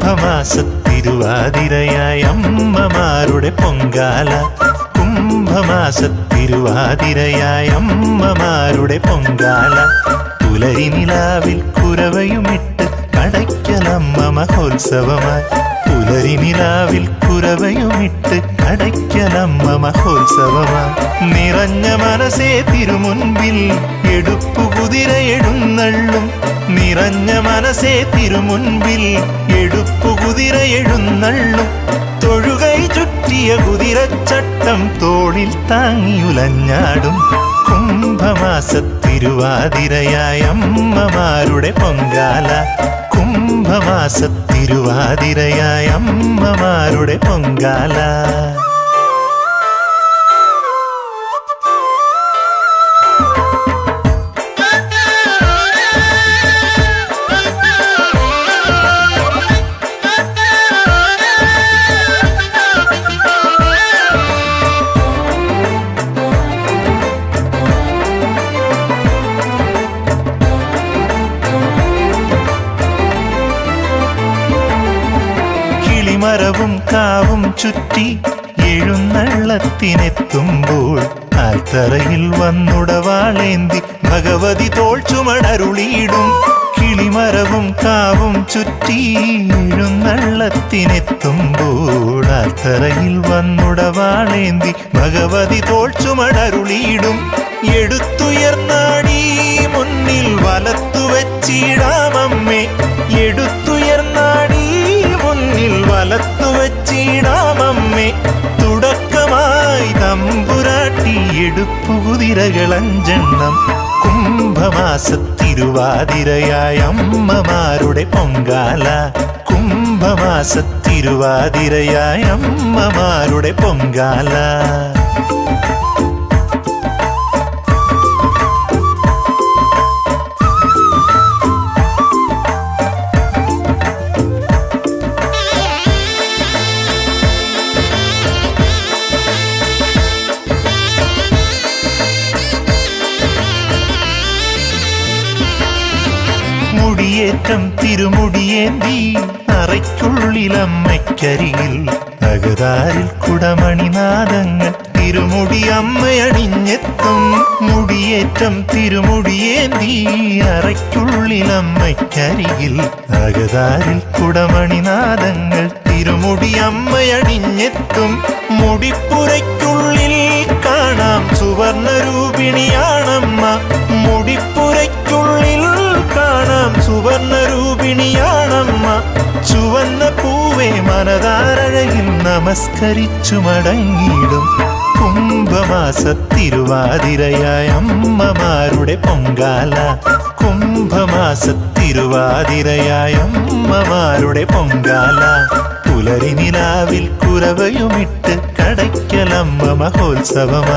കുംഭമാസത്തിരുവാതിരയായ അമ്മമാരുടെ പൊങ്കാല. കുംഭമാസത്തിരുവാതിരയായ അമ്മമാരുടെ പൊങ്കാല. പുലരി നിലാവിൽ കുരവയുമിട്ട് കടയ്ക്കലമ്മ മഹോത്സവമായി. പുലരി നിലാവിൽ കുരവയുമിട്ട് കടയ്ക്കലമ്മ മഹോത്സവമായി. നിറഞ്ഞ മനസ്സേ തിരുമുൻപിൽ എടുപ്പുകുതിര എഴുന്നള്ളും. നിറഞ്ഞ മനസ്സേ തിരുമുൻപിൽ എടുപ്പുകുതിര എഴുന്നള്ളും. തൊഴുകൈ ചുറ്റിയ കുതിരച്ചട്ടം തോളിൽ താങ്ങിയുലഞ്ഞാടും. കുംഭമാസത്തിരുവാതിരയായ അമ്മമാരുടെ പൊങ്കാല. കുംഭമാസത്തിരുവാതിരയായ അമ്മമാരുടെ പൊങ്കാല. മരവും കാവും ചുറ്റി എഴുന്നള്ളത്തിനെത്തുമ്പോൾ ആൽത്തറയിൽ വന്നുടവാളേന്തി ഭഗവതി തോൾ ചുമടരുളിയിടും. കിളിമരവും കാവും ചുറ്റി എഴുന്നള്ളത്തിനെത്തുമ്പോൾ ആൽത്തറയിൽ വന്നുടവാളേന്തി ഭഗവതി തോൾ ചുമടരുളിയിടും. എടുത്തുയർന്നാടി മുന്നിൽ വലത്തു വച്ചിടാമമ്മേ. എടുത്തുയർന്നാടി മുന്നിൽ വലത്തു വച്ചിടാമമ്മേ. തുടക്കമായി തമ്പുരാട്ടി എടുപ്പുകുതിരകളഞ്ചെണ്ണം. കുംഭമാസത്തിരുവാതിരയായ അമ്മമാരുടെ പൊങ്കാല. കുംഭമാസത്തിരുവാതിരയായ അമ്മമാരുടെ പൊങ്കാല. മുടിയേറ്റം തിരുമുടിയേന്തി അറയ്ക്കുള്ളിലമ്മയ്ക്കരികിൽ അകതാരിൽ കുടമണിനാദങ്ങൾ തിരുമുടി അമ്മയണിഞ്ഞെത്തും. മുടിയേറ്റം തിരുമുടിയേന്തി അറയ്ക്കുള്ളിലമ്മയ്ക്കരികിൽ അകതാരിൽ കുടമണിനാദങ്ങൾ തിരുമുടി അമ്മയണിഞ്ഞെത്തും. മുടിപ്പുരയ്ക്കുള്ളിൽ കാണാം സുവർണരൂപിണിയാണമ്മ. മുടിപ്പുരയ്ക്കുള്ളിൽ കാണാം സുവർണരൂപിണിയാണമ്മ. ചുവന്ന പൂവേ മനതാരഴയിൽ നമസ്കരിച്ചു മടങ്ങിയിടും. കുംഭമാസത്തിരുവാതിരയായ അമ്മമാരുടെ പൊങ്കാല. കുംഭമാസത്തിരുവാതിരയായ അമ്മമാരുടെ പൊങ്കാല. പുലരി നിലാവിൽ കുരവയുമിട്ട് കടയ്ക്കലമ്മ മഹോത്സവമായി.